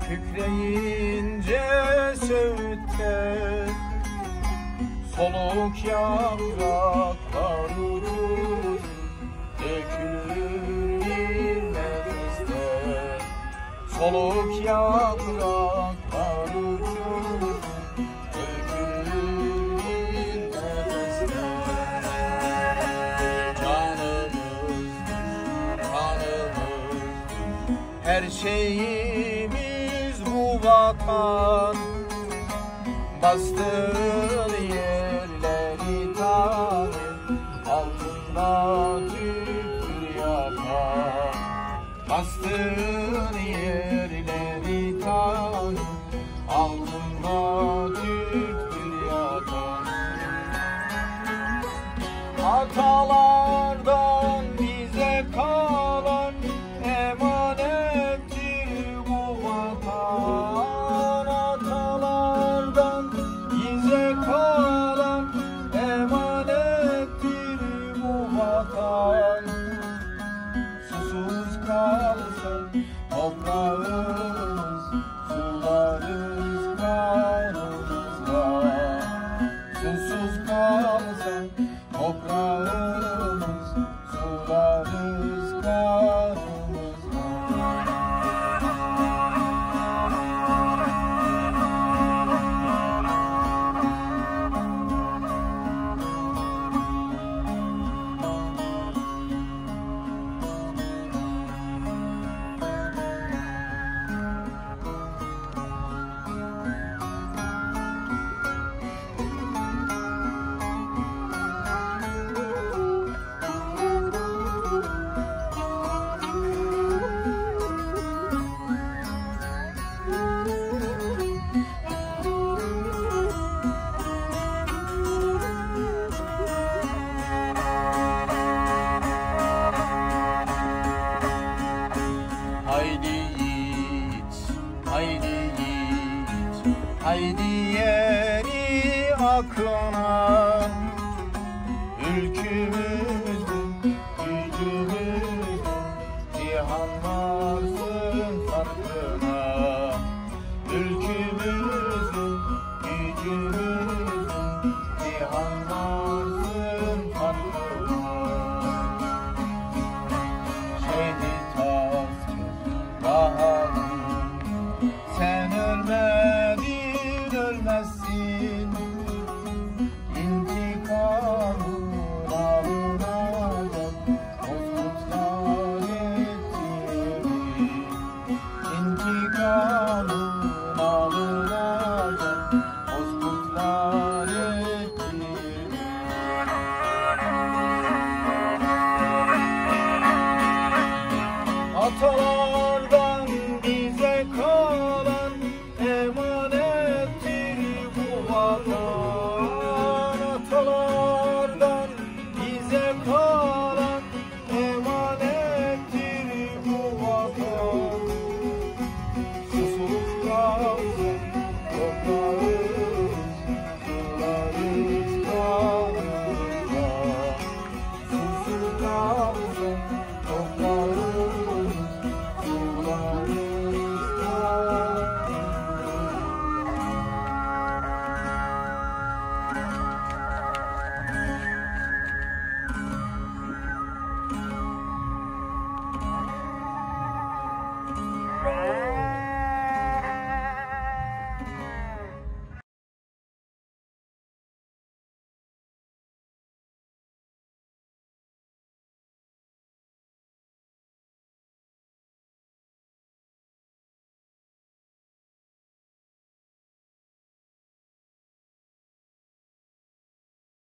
Kükreyince söğütte soluk yapraklar uçur, dökülür bir nefeste. Soluk yapraklar uçur, dökülür bir nefeste. Canımız, kanımız, her şeyimiz bu vatan. Bastığın yerleri tanır, altında tüktür yakan. Bastığın yerleri tanır, altında tüktür yakan. Atalardan bize kalan emanettir bu vatan. Atalardan bize kalan emanettir bu vatan. Susuz kalsa toprağımız, sularız kanımızla. Susuz kalsa toprağımız, sularız kanımızla. Haydi yiğit, haydi yiğit, haydi yeni akına. Ülkümüz bu